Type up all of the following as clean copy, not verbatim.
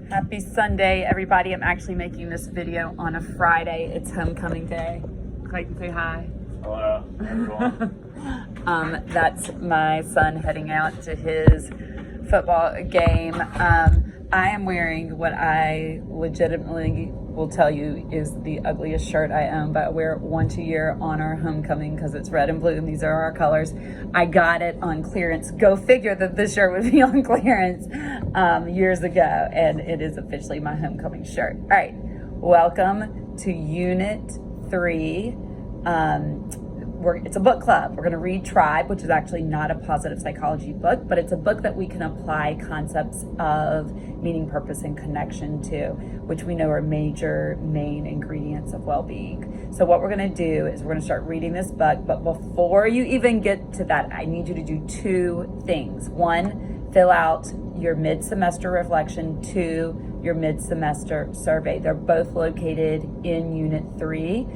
Happy Sunday, everybody. I'm actually making this video on a Friday. It's homecoming day. Clayton, say hi. Hello, everyone. That's my son heading out to his football game. I am wearing what I legitimately will tell you is the ugliest shirt I own, but I wear it once a year on our homecoming because it's red and blue and these are our colors. I got it on clearance. Go figure that this shirt would be on clearance years ago, and it is officially my homecoming shirt. All right, welcome to Unit 3. It's a book club. We're going to read Tribe, which is actually not a positive psychology book, but it's a book that we can apply concepts of meaning, purpose, and connection to, which we know are main ingredients of well-being. So what we're going to do is we're going to start reading this book, but before you even get to that, I need you to do two things. One, fill out your mid-semester reflection. Two, your mid-semester survey. They're both located in Unit 3.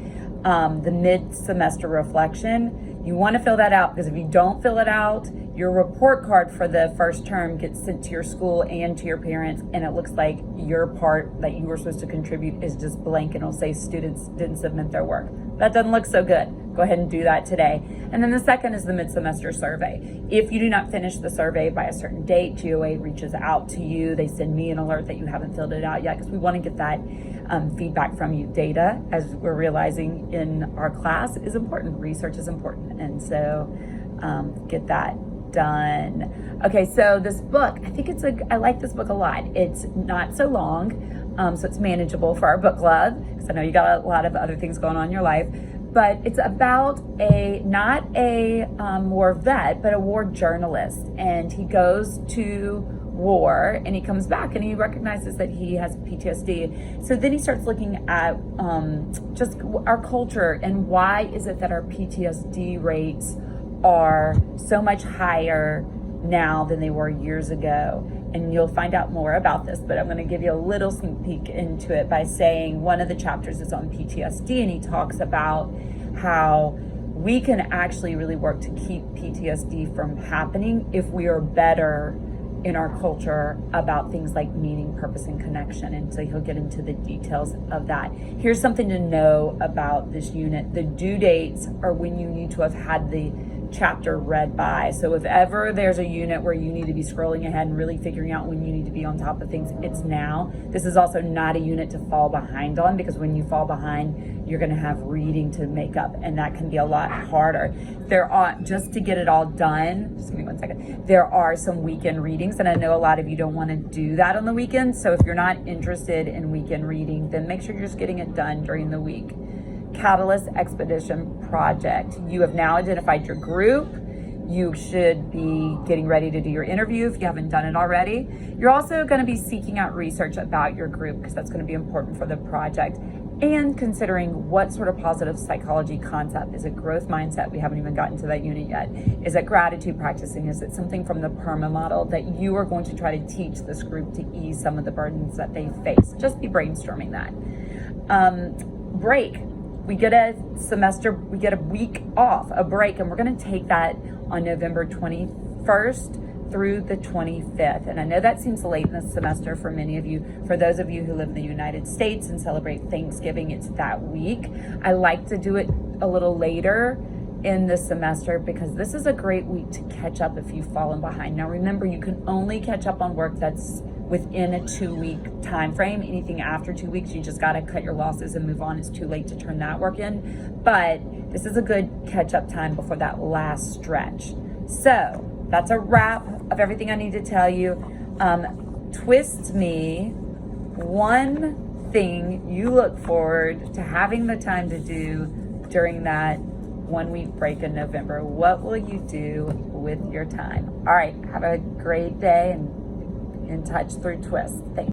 The mid-semester reflection, you want to fill that out because if you don't fill it out, your report card for the first term gets sent to your school and to your parents, and it looks like your part that you were supposed to contribute is just blank, and it'll say students didn't submit their work. That doesn't look so good. Go ahead and do that today. And then the second is the mid-semester survey. If you do not finish the survey by a certain date, GOA reaches out to you. They send me an alert that you haven't filled it out yet because we want to get that feedback from you. Data, as we're realizing in our class, is important. Research is important. And so get that done. Okay, so this book, I like this book a lot. It's not so long, so it's manageable for our book club because I know you got a lot of other things going on in your life. But it's about not a war vet, but a war journalist. And he goes to war and he comes back and he recognizes that he has PTSD. So then he starts looking at just our culture and why is it that our PTSD rates are so much higher now than they were years ago. And you'll find out more about this, but I'm going to give you a little sneak peek into it by saying one of the chapters is on PTSD, and he talks about how we can actually really work to keep PTSD from happening if we are better in our culture about things like meaning, purpose, and connection. And so he'll get into the details of that. Here's something to know about this unit. The due dates are when you need to have had the chapter read by. So if ever there's a unit where you need to be scrolling ahead and really figuring out when you need to be on top of things, it's now. This is also not a unit to fall behind on because when you fall behind, you're going to have reading to make up, and that can be a lot harder. Just to get it all done, just give me 1 second, there are some weekend readings, and I know a lot of you don't want to do that on the weekends, so if you're not interested in weekend reading, then make sure you're just getting it done during the week. Catalyst Expedition Project. You have now identified your group. You should be getting ready to do your interview if you haven't done it already. You're also going to be seeking out research about your group because that's going to be important for the project, and considering what sort of positive psychology concept. Is it growth mindset? We haven't even gotten to that unit yet. Is it gratitude practicing? Is it something from the PERMA model that you are going to try to teach this group to ease some of the burdens that they face? Just be brainstorming that. Break. We get a week off, a break, and we're going to take that on November 21st through the 25th. And I know that seems late in the semester for many of you. For those of you who live in the United States and celebrate Thanksgiving, it's that week. I like to do it a little later in the semester because this is a great week to catch up if you've fallen behind. Now remember, you can only catch up on work that's within a 2-week time frame. Anything after 2 weeks, you just got to cut your losses and move on. It's too late to turn that work in, but this is a good catch-up time before that last stretch. So that's a wrap of everything I need to tell you. Twist me, one thing you look forward to having the time to do during that 1-week break in November. What will you do with your time? All right, have a great day and in touch through Twist. Thanks.